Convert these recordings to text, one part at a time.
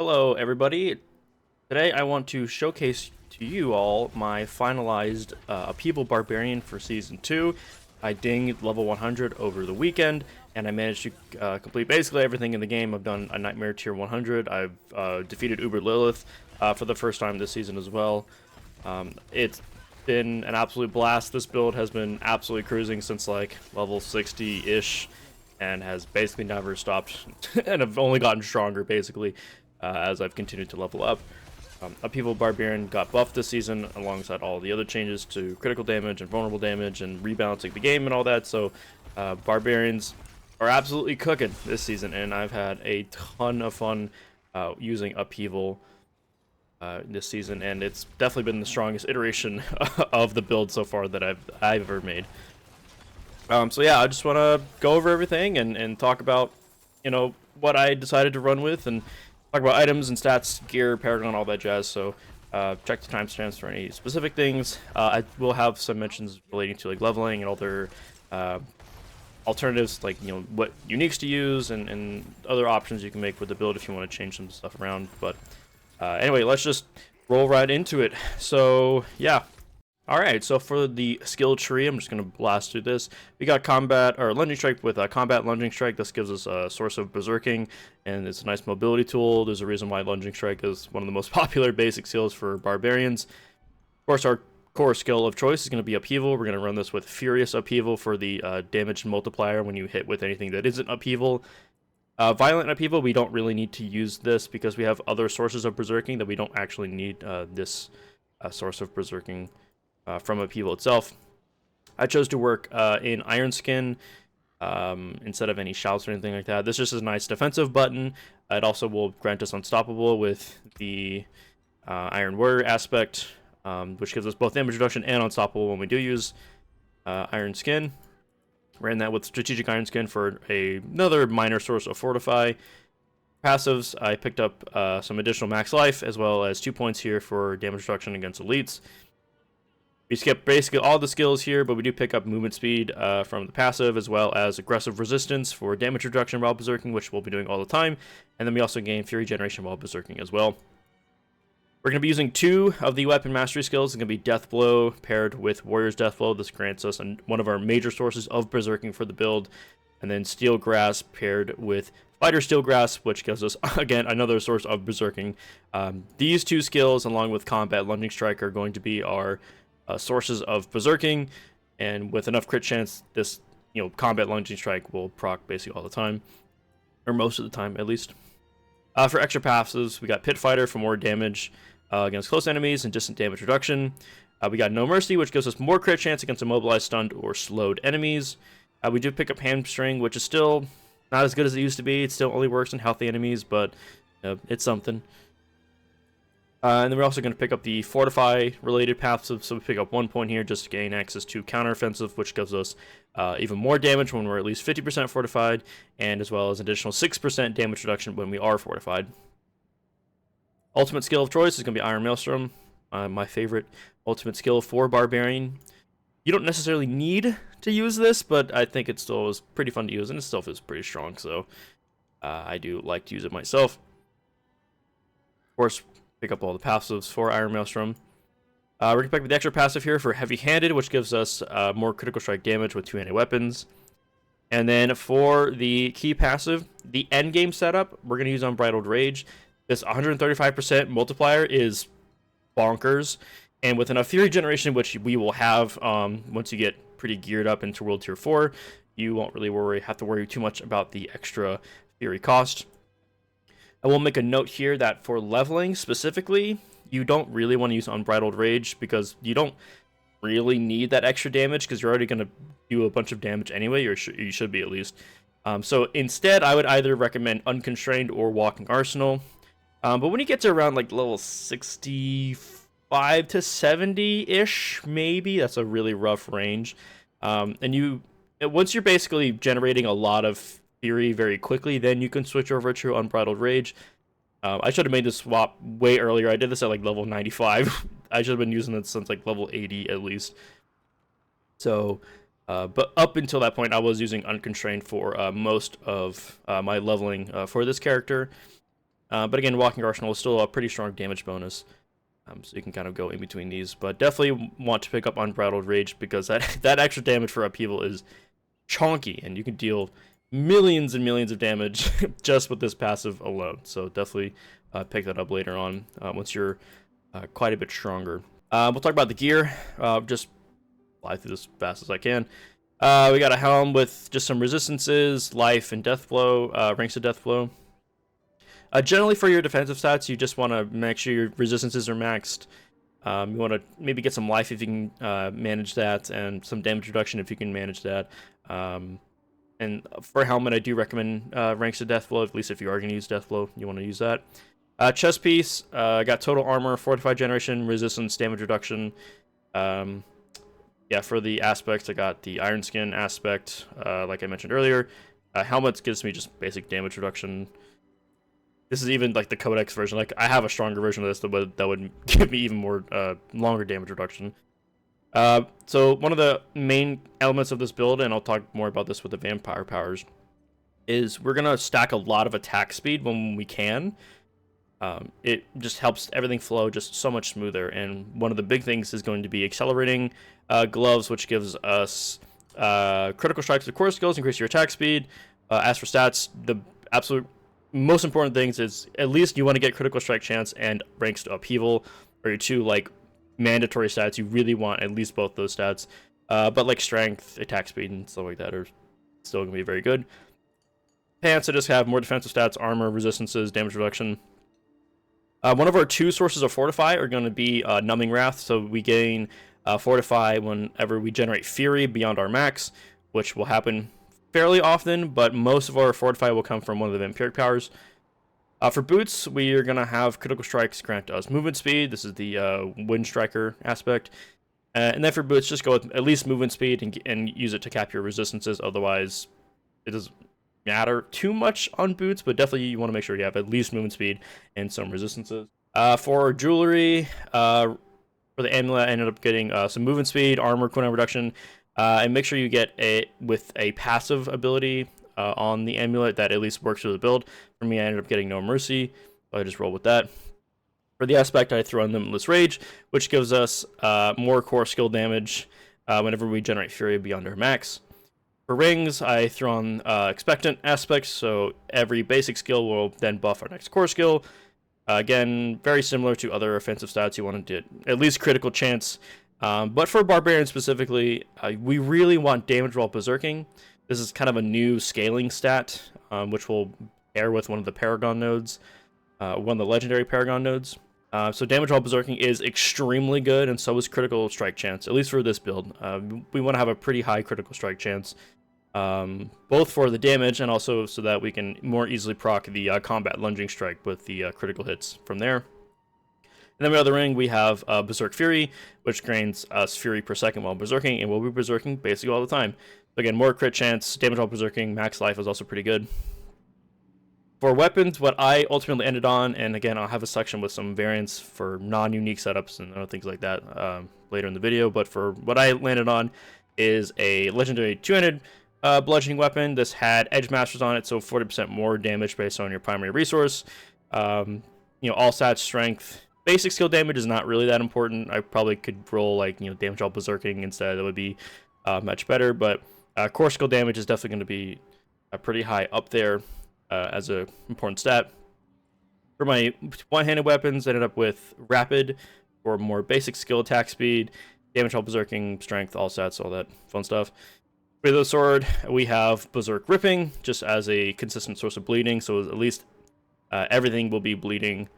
Hello, everybody. Today I want to showcase to you all my finalized Upheaval Barbarian for Season 2. I dinged level 100 over the weekend, and I managed to complete basically everything in the game. I've done a Nightmare Tier 100. I've defeated Lilith for the first time this season as well. It's been an absolute blast. This build has been absolutely cruising since like level 60-ish, and has basically never stopped, and I've only gotten stronger basically as I've continued to level up. Upheaval Barbarian got buffed this season alongside all the other changes to critical damage and vulnerable damage and rebalancing the game and all that, so Barbarians are absolutely cooking this season, and I've had a ton of fun using Upheaval this season, and it's definitely been the strongest iteration of the build so far that I've ever made. So yeah, I just want to go over everything and talk about, what I decided to run with, and talk about items and stats, gear, Paragon, all that jazz. So check the timestamps for any specific things. I will have some mentions relating to like leveling and other alternatives, like what uniques to use and other options you can make with the build if you want to change some stuff around. But anyway, let's just roll right into it. So yeah. Alright, so for the skill tree, I'm just going to blast through this. We got combat, or lunging strike with a combat lunging strike. This gives us a source of berserking, and it's a nice mobility tool. There's a reason why lunging strike is one of the most popular basic skills for barbarians. Of course, our core skill of choice is going to be upheaval. We're going to run this with furious upheaval for the damage multiplier when you hit with anything that isn't upheaval. Violent upheaval, we don't really need to use this because we have other sources of berserking that we don't actually need this source of berserking from Upheaval itself. I chose to work in Iron Skin instead of any shouts or anything like that. This just is a nice defensive button. It also will grant us Unstoppable with the Iron Warrior aspect, which gives us both damage reduction and Unstoppable when we do use Iron Skin. Ran that with Strategic Iron Skin for another minor source of Fortify. Passives, I picked up some additional max life, as well as 2 points here for damage reduction against elites. We skip basically all the skills here, but we do pick up movement speed from the passive, as well as aggressive resistance for damage reduction while berserking, which we'll be doing all the time. And then we also gain fury generation while berserking as well. We're going to be using 2 of the weapon mastery skills. It's going to be Death Blow paired with Warrior's Death Blow. This grants us one of our major sources of berserking for the build. And then Steel Grasp paired with Fighter Steel Grasp, which gives us, again, another source of berserking. These 2 skills, along with Combat Lunging Strike, are going to be our sources of berserking, and with enough crit chance, this combat lunging strike will proc basically all the time, or most of the time at least. For extra passives, we got Pit Fighter for more damage against close enemies and distant damage reduction. We got No Mercy, which gives us more crit chance against immobilized, stunned, or slowed enemies. We do pick up Hamstring, which is still not as good as it used to be. It still only works on healthy enemies, but it's something. And then we're also going to pick up the Fortify related passive, so we pick up 1 point here just to gain access to counteroffensive, which gives us even more damage when we're at least 50% fortified, and as well as additional 6% damage reduction when we are fortified. Ultimate skill of choice is going to be Iron Maelstrom, my favorite ultimate skill for Barbarian. You don't necessarily need to use this, but I think it still is pretty fun to use, and it still feels pretty strong, so I do like to use it myself. Of course, pick up all the passives for Iron Maelstrom. We're going to pick up the extra passive here for Heavy Handed, which gives us more critical strike damage with 2-handed weapons. And then for the key passive, the Endgame setup, we're going to use Unbridled Rage. This 135% multiplier is bonkers. And with enough Fury Generation, which we will have once you get pretty geared up into World Tier 4, you won't really have to worry too much about the extra Fury cost. I will make a note here that for leveling specifically, you don't really want to use Unbridled Rage because you don't really need that extra damage because you're already going to do a bunch of damage anyway, or you should be at least. So instead, I would either recommend Unconstrained or Walking Arsenal. But when you get to around like level 65 to 70-ish, maybe, that's a really rough range. And once you're basically generating a lot of Fury very quickly, then you can switch over to Unbridled Rage. I should have made this swap way earlier. I did this at like level 95. I should have been using it since like level 80 at least. So, but up until that point, I was using Unconstrained for most of my leveling for this character. But again, Walking Arsenal is still a pretty strong damage bonus. So you can kind of go in between these. But definitely want to pick up Unbridled Rage because that extra damage for Upheaval is chonky. And you can deal millions and millions of damage just with this passive alone. So definitely pick that up later on once you're quite a bit stronger. We'll talk about the gear. Just fly through this as fast as I can. We got a helm with just some resistances, life, and death blow, ranks of death blow. Generally, for your defensive stats, you just want to make sure your resistances are maxed. You want to maybe get some life if you can manage that, and some damage reduction if you can manage that. And for helmet, I do recommend ranks of death blow, at least if you are going to use death blow, you want to use that. Chest piece, got total armor, fortified generation, resistance, damage reduction. Yeah, for the aspects, I got the Iron Skin aspect, like I mentioned earlier. Helmet gives me just basic damage reduction. This is even like the Codex version. Like I have a stronger version of this that would give me even more longer damage reduction. So one of the main elements of this build, and I'll talk more about this with the vampire powers, is we're gonna stack a lot of attack speed when we can. It just helps everything flow just so much smoother. And one of the big things is going to be accelerating gloves, which gives us critical strikes with core skills, increase your attack speed. As for stats, the absolute most important things is at least you want to get critical strike chance and ranks to Upheaval, or your two like mandatory stats. You really want at least both those stats. But like strength, attack speed, and stuff like that are still going to be very good. Pants, I just have more defensive stats, armor, resistances, damage reduction. One of our two sources of Fortify are going to be Numbing Wrath, so we gain Fortify whenever we generate Fury beyond our max, which will happen fairly often, but most of our Fortify will come from one of the Vampiric powers. For boots, we are going to have Critical Strikes grant us movement speed. This is the Wind Striker aspect. And then for boots, just go with at least movement speed and use it to cap your resistances, otherwise it doesn't matter too much on boots, but definitely you want to make sure you have at least movement speed and some resistances. For jewelry, for the amulet, I ended up getting some movement speed, armor, cooldown reduction, and make sure you get it with a passive ability on the amulet that at least works with the build. For me, I ended up getting No Mercy, so I just roll with that. For the aspect, I throw in Limitless Rage, which gives us more core skill damage whenever we generate Fury beyond our max. For rings, I throw on Expectant aspects, so every basic skill will then buff our next core skill. Again, very similar to other offensive stats, you want to get at least critical chance. But for Barbarian specifically, we really want damage while berserking. This is kind of a new scaling stat, which will pair with one of the Paragon nodes, one of the legendary Paragon nodes. So damage while berserking is extremely good, and so is critical strike chance, at least for this build. We want to have a pretty high critical strike chance, both for the damage and also so that we can more easily proc the combat lunging strike with the critical hits from there. And then we have the ring, we have Berserk Fury, which grants us Fury per second while berserking, and we'll be berserking basically all the time. So again, more crit chance, damage while berserking, max life is also pretty good. For weapons, what I ultimately ended on, and again, I'll have a section with some variants for non-unique setups and other things like that later in the video, but for what I landed on is a legendary two-handed bludgeoning weapon. This had Edge Masters on it, so 40% more damage based on your primary resource. All stats, strength. Basic skill damage is not really that important. I probably could roll like damage while berserking instead. That would be much better, but core skill damage is definitely going to be pretty high up there as a important stat. For my one-handed weapons, I ended up with Rapid for more basic skill attack speed, damage while berserking, strength, all stats, all that fun stuff. For the sword, we have Berserk Ripping, just as a consistent source of bleeding, so at least everything will be bleeding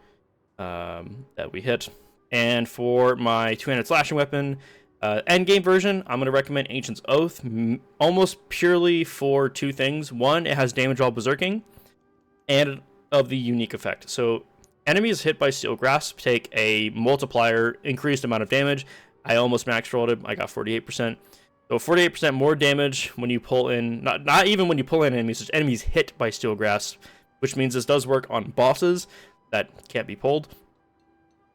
that we hit. And for my two-handed slashing weapon, endgame version, I'm going to recommend Ancient's Oath, almost purely for two things. One, it has damage while berserking, and of the unique effect. So enemies hit by Steel Grasp take a multiplier increased amount of damage. I almost max rolled it. I got 48%. So 48% more damage when you pull in, not even when you pull in enemies, just enemies hit by Steel Grasp, which means this does work on bosses that can't be pulled.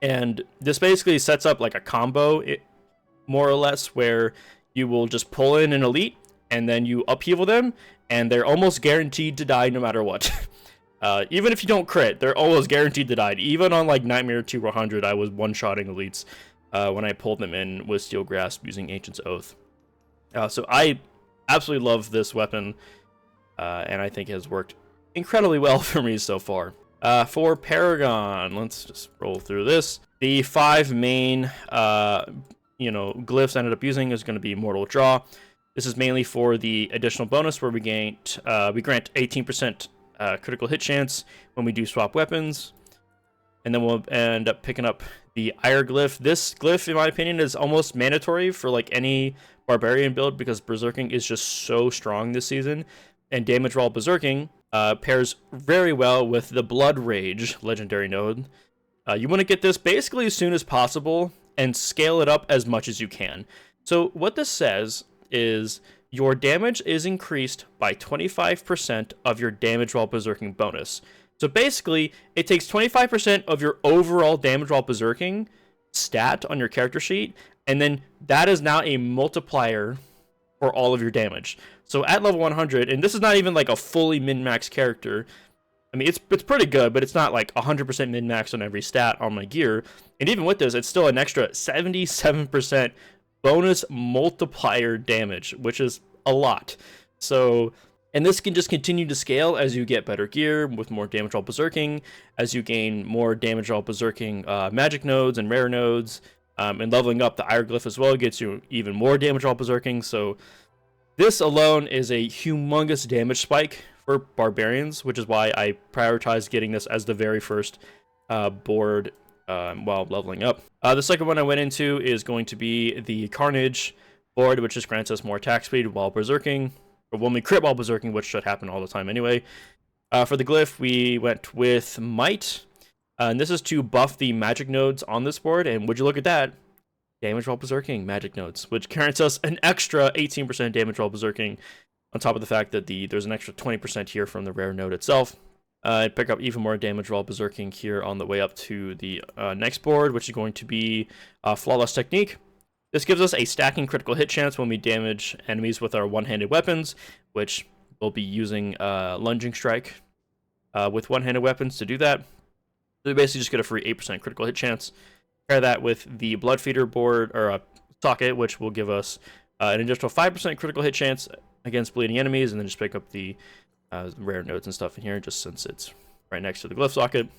And this basically sets up like a combo, more or less, where you will just pull in an elite and then you upheaval them, and they're almost guaranteed to die no matter what. Even if you don't crit, they're almost guaranteed to die. Even on like Nightmare 2 100, I was one-shotting elites when I pulled them in with Steel Grasp using Ancient's Oath. So I absolutely love this weapon, and I think it has worked incredibly well for me so far. For Paragon, let's just roll through this. The 5 main, glyphs I ended up using is going to be Mortal Draw. This is mainly for the additional bonus where we grant 18% critical hit chance when we do swap weapons. And then we'll end up picking up the Ire Glyph. This glyph, in my opinion, is almost mandatory for like any Barbarian build because Berserking is just so strong this season. And damage while Berserking pairs very well with the Blood Rage legendary node. You want to get this basically as soon as possible and scale it up as much as you can. So what this says is your damage is increased by 25% of your damage while Berserking bonus. So basically, it takes 25% of your overall damage while Berserking stat on your character sheet, and then that is now a multiplier for all of your damage. So at level 100, and this is not even like a fully min-max character. I mean, it's pretty good, but it's not like 100% min-max on every stat on my gear. And even with this, it's still an extra 77% bonus multiplier damage, which is a lot. So, and this can just continue to scale as you get better gear with more damage while Berserking, as you gain more damage while Berserking magic nodes and rare nodes, and leveling up the Ire Glyph as well gets you even more damage while Berserking. So this alone is a humongous damage spike for Barbarians, which is why I prioritize getting this as the very first board while leveling up. The second one I went into is going to be the Carnage board, which just grants us more attack speed while Berserking, or when we crit while Berserking, which should happen all the time anyway. For the glyph, we went with Might, and this is to buff the magic nodes on this board, and would you look at that? Damage while Berserking magic nodes, which grants us an extra 18% damage while Berserking, on top of the fact that there's an extra 20% here from the rare node itself. I pick up even more damage while Berserking here on the way up to the next board, which is going to be Flawless Technique. This gives us a stacking critical hit chance when we damage enemies with our one-handed weapons, which we'll be using Lunging Strike with one-handed weapons to do that. So we basically just get a free 8% critical hit chance. Pair that with the Blood Feeder board, or socket, which will give us an additional 5% critical hit chance against bleeding enemies, and then just pick up the rare nodes and stuff in here, just since it's right next to the glyph socket.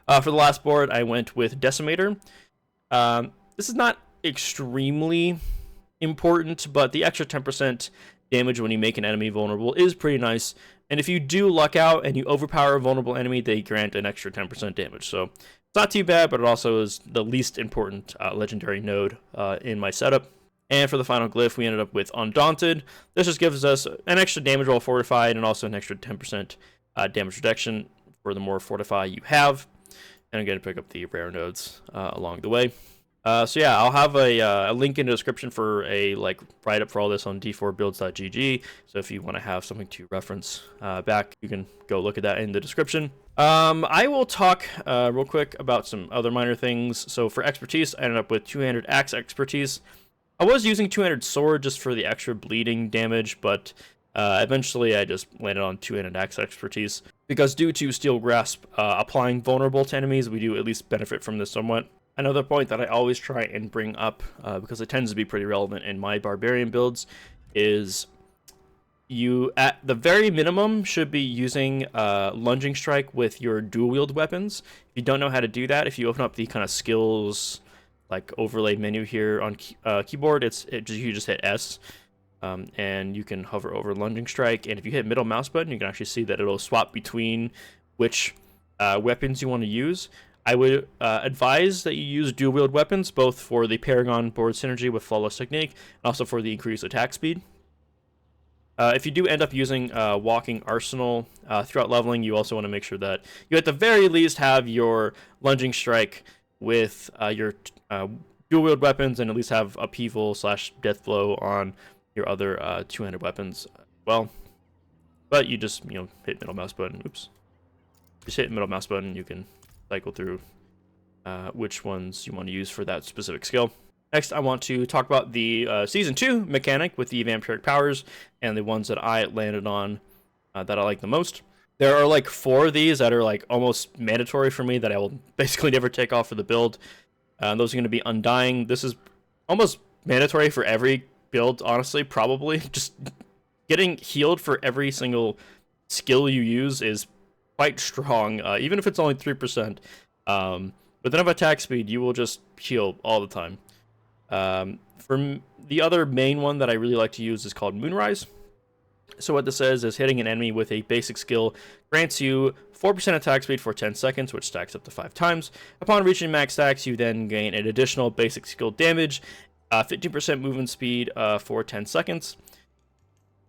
For the last board, I went with Decimator. This is not extremely important, but the extra 10% damage when you make an enemy vulnerable is pretty nice. And if you do luck out and you overpower a vulnerable enemy, they grant an extra 10% damage. So it's not too bad, but it also is the least important legendary node in my setup. And for the final glyph, we ended up with Undaunted. This just gives us an extra damage while fortified and also an extra 10% damage reduction for the more fortify you have. And I'm going to pick up the rare nodes along the way. So yeah, I'll have a link in the description for a write-up for all this on d4builds.gg. So if you want to have something to reference back, you can go look at that in the description. I will talk real quick about some other minor things. So for expertise, I ended up with 200 axe expertise. I was using 200 sword just for the extra bleeding damage, but eventually I just landed on 200 axe expertise. Because due to Steel Grasp applying vulnerable to enemies, we do at least benefit from this somewhat. Another point that I always try and bring up, because it tends to be pretty relevant in my Barbarian builds, is you, at the very minimum, should be using Lunging Strike with your dual-wield weapons. If you don't know how to do that, if you open up the kind of skills overlay menu here on keyboard, you just hit S, and you can hover over Lunging Strike, and if you hit middle mouse button, you can actually see that it'll swap between which weapons you want to use. I would advise that you use dual-wield weapons, both for the Paragon Board synergy with Flawless Technique, and also for the increased attack speed. If you do end up using Walking Arsenal throughout leveling, you also want to make sure that you at the very least have your Lunging Strike with your dual-wield weapons, and at least have Upheaval / Death Blow on your other two-handed weapons as well. But you just, hit middle mouse button. Oops. Just hit middle mouse button, you can cycle through which ones you want to use for that specific skill. Next, I want to talk about the Season 2 mechanic with the vampiric powers and the ones that I landed on that I like the most. There are like 4 of these that are like almost mandatory for me that I will basically never take off for the build. Those are going to be Undying. This is almost mandatory for every build, honestly, probably. Just getting healed for every single skill you use is quite strong, even if it's only 3%. With enough attack speed, you will just heal all the time. The other main one that I really like to use is called Moonrise. So what this says is hitting an enemy with a basic skill grants you 4% attack speed for 10 seconds, which stacks up to 5 times. Upon reaching max stacks, you then gain an additional basic skill damage, 15% movement speed for 10 seconds.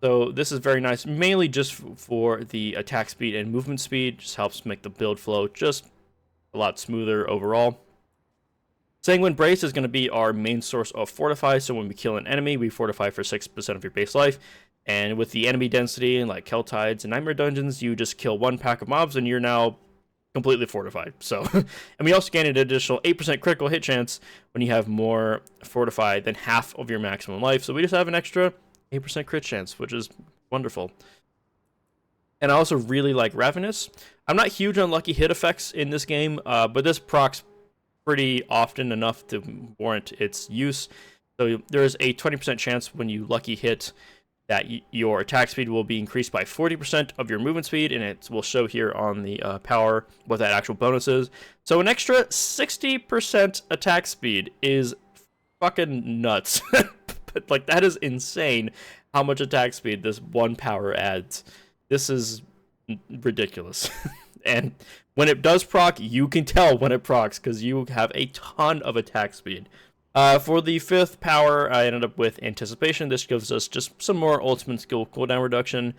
So this is very nice, mainly just for the attack speed and movement speed. Just helps make the build flow just a lot smoother overall. Sanguine Brace is going to be our main source of Fortify, so when we kill an enemy, we fortify for 6% of your base life. And with the enemy density, like Helltides and Nightmare Dungeons, you just kill 1 pack of mobs and you're now completely fortified. So, and we also gain an additional 8% critical hit chance when you have more Fortify than half of your maximum life. So we just have an extra 8% crit chance, which is wonderful. And I also really like Ravenous. I'm not huge on lucky hit effects in this game, but this procs pretty often enough to warrant its use. So there is a 20% chance when you lucky hit that your attack speed will be increased by 40% of your movement speed, and it will show here on the power what that actual bonus is. So an extra 60% attack speed is fucking nuts. But like, that is insane how much attack speed this one power adds. This is ridiculous. And when it does proc, you can tell when it procs because you have a ton of attack speed. For the 5th power, I ended up with Anticipation. This gives us just some more ultimate skill cooldown reduction.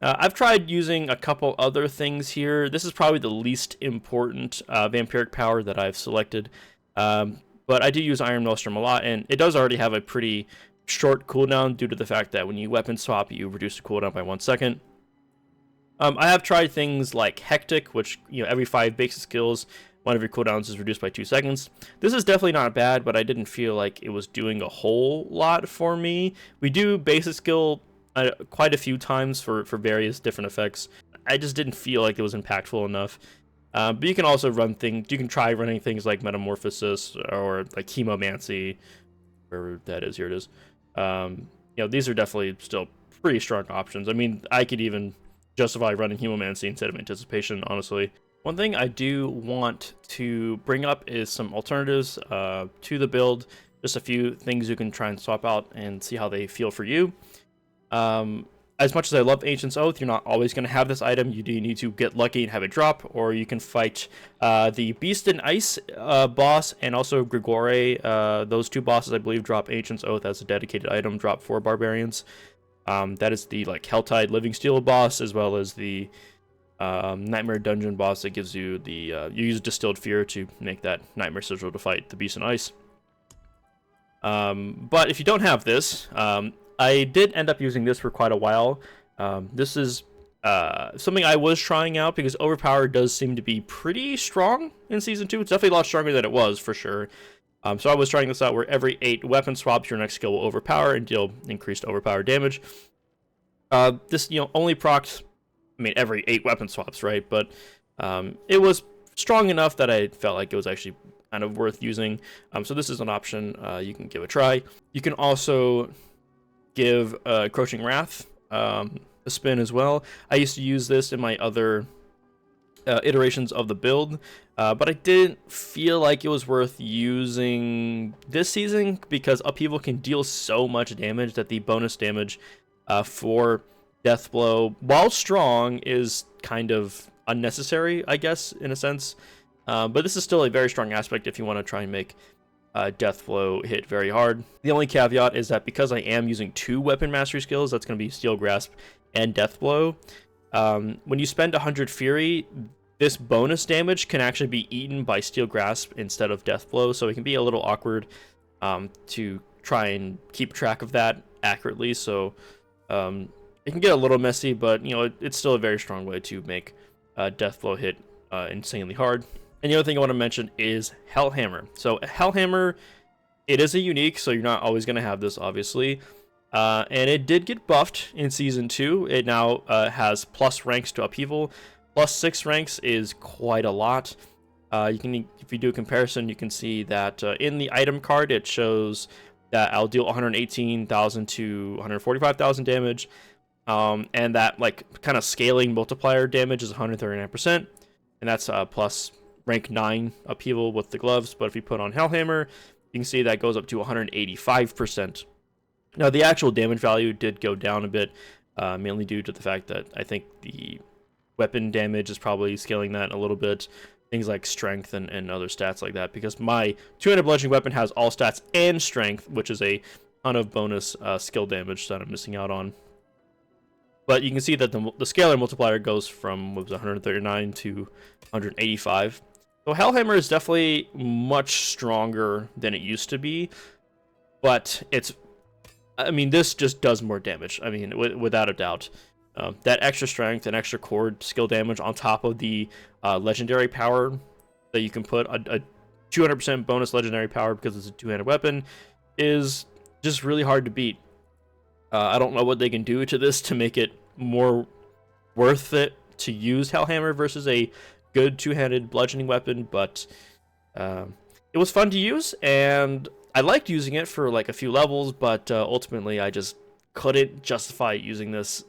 I've tried using a couple other things here. This is probably the least important vampiric power that I've selected. But I do use Iron Maelstrom a lot, and it does already have a pretty short cooldown due to the fact that when you weapon swap, you reduce the cooldown by 1 second. I have tried things like Hectic, which, every 5 basic skills, one of your cooldowns is reduced by 2 seconds. This is definitely not bad, but I didn't feel like it was doing a whole lot for me. We do basic skill quite a few times for various different effects. I just didn't feel like it was impactful enough. But you can also run things. You can try running things like Metamorphosis or like Chemomancy, wherever that is. Here it is. These are definitely still pretty strong options. I mean, I could even justify running Chemomancy instead of Anticipation, honestly. One thing I do want to bring up is some alternatives to the build. Just a few things you can try and swap out and see how they feel for you. As much as I love Ancient's Oath, you're not always going to have this item. You do need to get lucky and have it drop, or you can fight the Beast and Ice boss and also Grigore. Those 2 bosses, I believe, drop Ancient's Oath as a dedicated item drop for barbarians. That is the Helltide Living Steel boss, as well as the Nightmare Dungeon boss that gives you the you use Distilled Fear to make that Nightmare Sigil to fight the Beast and Ice. But if you don't have this, I did end up using this for quite a while. This is something I was trying out because Overpower does seem to be pretty strong in Season 2. It's definitely a lot stronger than it was, for sure. So I was trying this out where every 8 weapon swaps, your next skill will overpower and deal increased overpower damage. This, only procs, every 8 weapon swaps, right? But it was strong enough that I felt like it was actually kind of worth using. So this is an option you can give a try. You can also give Crouching Wrath a spin as well. I used to use this in my other iterations of the build, but I didn't feel like it was worth using this season because Upheaval can deal so much damage that the bonus damage for Death Blow, while strong, is kind of unnecessary, I guess, in a sense. But this is still a very strong aspect if you want to try and make Death Blow hit very hard. The only caveat is that because I am using 2 weapon mastery skills, that's going to be Steel Grasp and Death Blow. When you spend 100 Fury, this bonus damage can actually be eaten by Steel Grasp instead of Death Blow, so it can be a little awkward to try and keep track of that accurately. So it can get a little messy, but it's still a very strong way to make Death Blow hit insanely hard. And the other thing I want to mention is Hellhammer. So Hellhammer, it is a unique, so you're not always going to have this, obviously. And it did get buffed in Season 2. It now has plus ranks to Upheaval. Plus 6 ranks is quite a lot. If you do a comparison, you can see that in the item card, it shows that I'll deal 118,000 to 145,000 damage. And that like kind of scaling multiplier damage is 139%. And that's plus rank 9 Upheaval with the gloves. But if you put on Hellhammer, you can see that goes up to 185%. Now, the actual damage value did go down a bit, mainly due to the fact that I think the weapon damage is probably scaling that a little bit. Things like strength and other stats like that, because my two-handed bludgeoning weapon has all stats and strength, which is a ton of bonus skill damage that I'm missing out on. But you can see that the scalar multiplier goes from 139 to 185. So Hellhammer is definitely much stronger than it used to be, but this just does more damage. I mean, without a doubt. That extra strength and extra core skill damage on top of the legendary power that you can put, a 200% bonus legendary power because it's a two-handed weapon, is just really hard to beat. I don't know what they can do to this to make it more worth it to use Hellhammer versus a good two-handed bludgeoning weapon, but it was fun to use, and I liked using it for like a few levels, but ultimately I just couldn't justify using this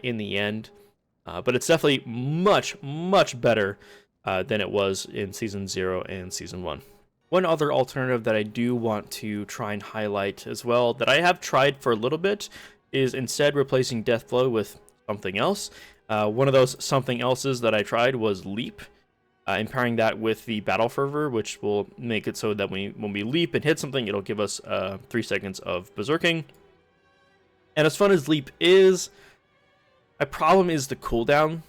in the end. But it's definitely much, much better than it was in Season 0 and Season 1. One other alternative that I do want to try and highlight as well, that I have tried for a little bit, is instead replacing Deathblow with something else. One of those something else's that I tried was Leap, and pairing that with the Battle Fervor, which will make it so that when we leap and hit something, it'll give us 3 seconds of berserking. And as fun as Leap is, my problem is the cooldown.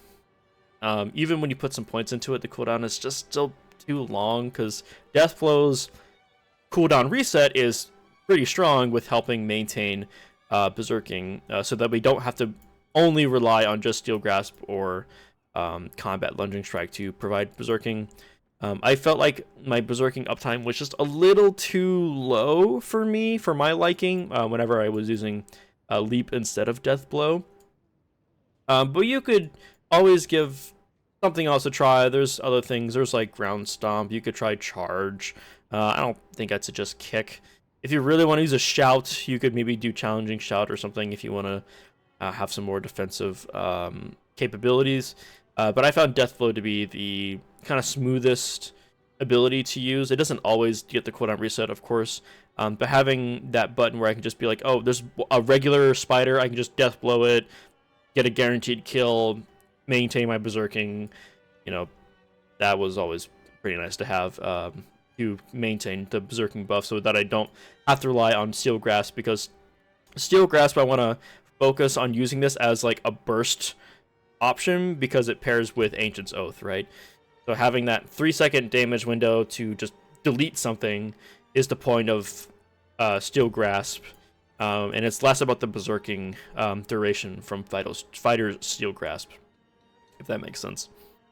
Even when you put some points into it, the cooldown is just still too long, because Deathblow's cooldown reset is pretty strong with helping maintain berserking, so that we don't have to only rely on just Steel Grasp or Combat Lunging Strike to provide berserking. I felt like my berserking uptime was just a little too low for me, for my liking, whenever I was using Leap instead of Deathblow. But you could always give something else a try. There's other things. There's like Ground Stomp. You could try Charge. I don't think I'd suggest Kick. If you really want to use a Shout, you could maybe do Challenging Shout or something if you want to have some more defensive capabilities. But I found Deathblow to be the kind of smoothest ability to use. It doesn't always get the cooldown reset, of course. But having that button where I can just be like, oh, there's a regular spider, I can just Deathblow it, get a guaranteed kill, maintain my berserking, that was always pretty nice to have, to maintain the berserking buff so that I don't have to rely on Steel Grasp, because Steel Grasp, I want to focus on using this as like a burst option because it pairs with Ancient's Oath, right? So having that 3-second damage window to just delete something is the point of Steel Grasp. And it's less about the berserking duration from Fighter's Steel Grasp, if that makes sense.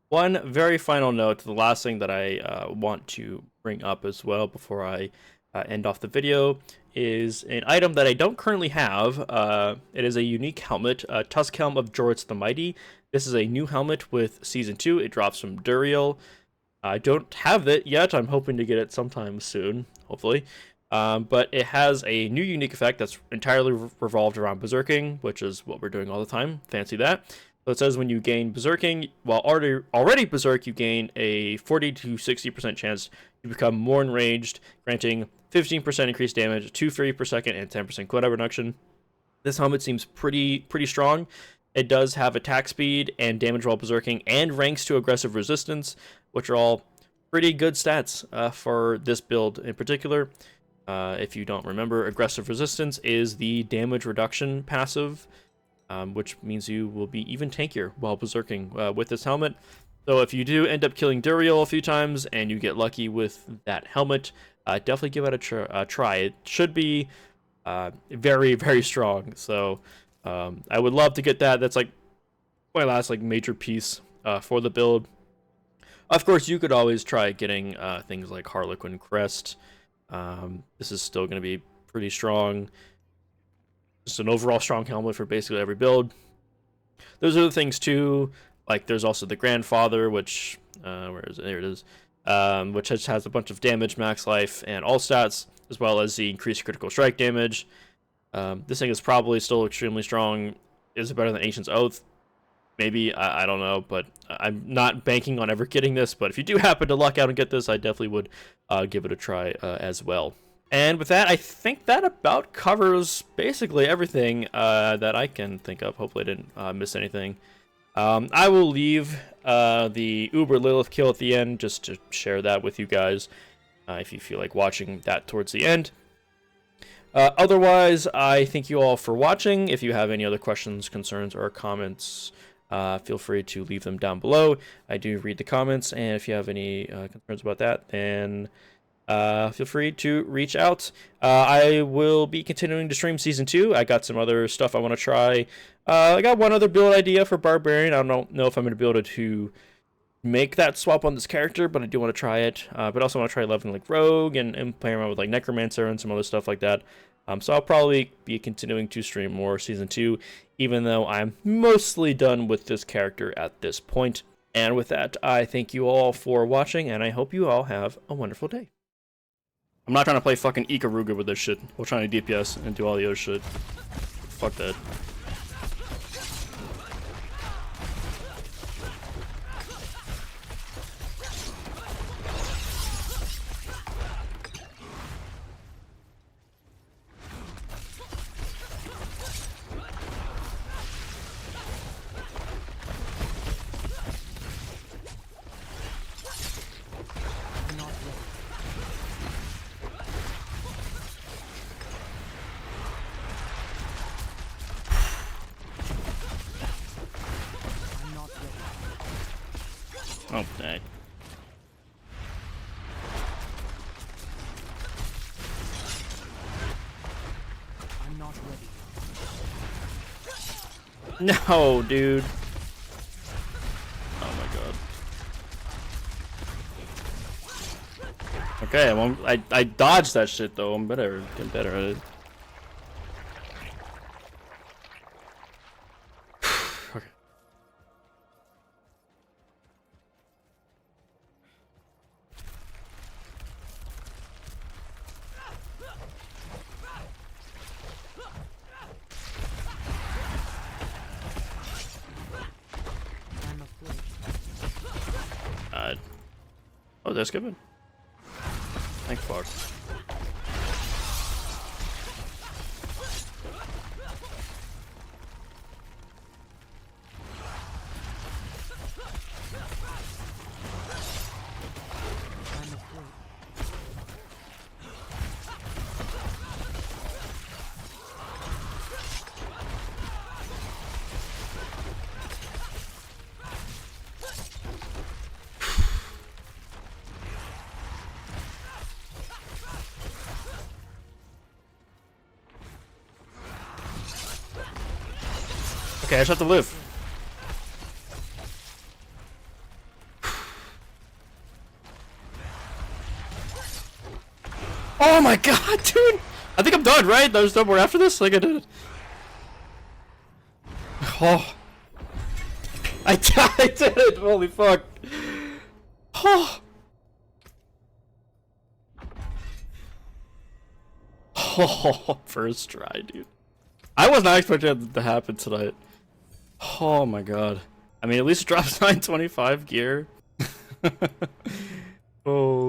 One very final note, the last thing that I want to bring up as well before I end off the video, is an item that I don't currently have. It is a unique helmet, Tusk Helm of Jorits the Mighty. This is a new helmet with Season 2. It drops from Duriel. I don't have it yet. I'm hoping to get it sometime soon, hopefully. But it has a new unique effect that's entirely revolved around berserking, which is what we're doing all the time. Fancy that. So it says when you gain berserking, while already berserk, you gain a 40 to 60% chance to become more enraged, granting 15% increased damage, 2 fury per second, and 10% cooldown reduction. This helmet seems pretty strong. It does have attack speed and damage while berserking, and ranks to aggressive resistance, which are all pretty good stats for this build in particular. If you don't remember, aggressive resistance is the damage reduction passive, which means you will be even tankier while berserking with this helmet. So if you do end up killing Duriel a few times and you get lucky with that helmet, definitely give it a try. It should be very, very strong. So I would love to get that. That's like my last major piece for the build. Of course, you could always try getting things like Harlequin Crest. This is still going to be pretty strong. just an overall strong helmet for basically every build. There's other things too, like there's also the Grandfather, which where is it? There it is, which has a bunch of damage, max life, and all stats, as well as the increased critical strike damage. This thing is probably still extremely strong. Is it better than Ancient's Oath? Maybe, I don't know, but I'm not banking on ever getting this. But if you do happen to luck out and get this, I definitely would give it a try as well. And with that, I think that about covers basically everything that I can think of. Hopefully I didn't miss anything. I will leave the Uber Lilith kill at the end just to share that with you guys if you feel like watching that towards the end. Otherwise, I thank you all for watching. If you have any other questions, concerns, or comments, feel free to leave them down below. I do read the comments, and if you have any concerns about that, then feel free to reach out. I will be continuing to stream Season 2. I got some other stuff I want to try. I got one other build idea for Barbarian. I don't know if I'm going to be able to make that swap on this character, but I do want to try it. But also want to try leveling like Rogue and playing around with like Necromancer and some other stuff like that. So I'll probably be continuing to stream more Season 2, even though I'm mostly done with this character at this point. And with that, I thank you all for watching, and I hope you all have a wonderful day. I'm not trying to play fucking Ikaruga with this shit. We're trying to DPS and do all the other shit. Fuck that. Oh, dang. I'm not ready. No, dude. Oh my god. Okay, well, I dodged that shit though. I'm better, getting better at it. Okay. I'm afraid. Oh, that's good. Thank fuck. I'm afraid. Okay, I just have to live. Oh my god, dude! I think I'm done, right? There's no more after this? Like I did it. Oh. I did it! Holy fuck. Oh. Oh, first try, dude. I was not expecting that to happen tonight. Oh my god. I mean, at least it drops 925 gear. Oh.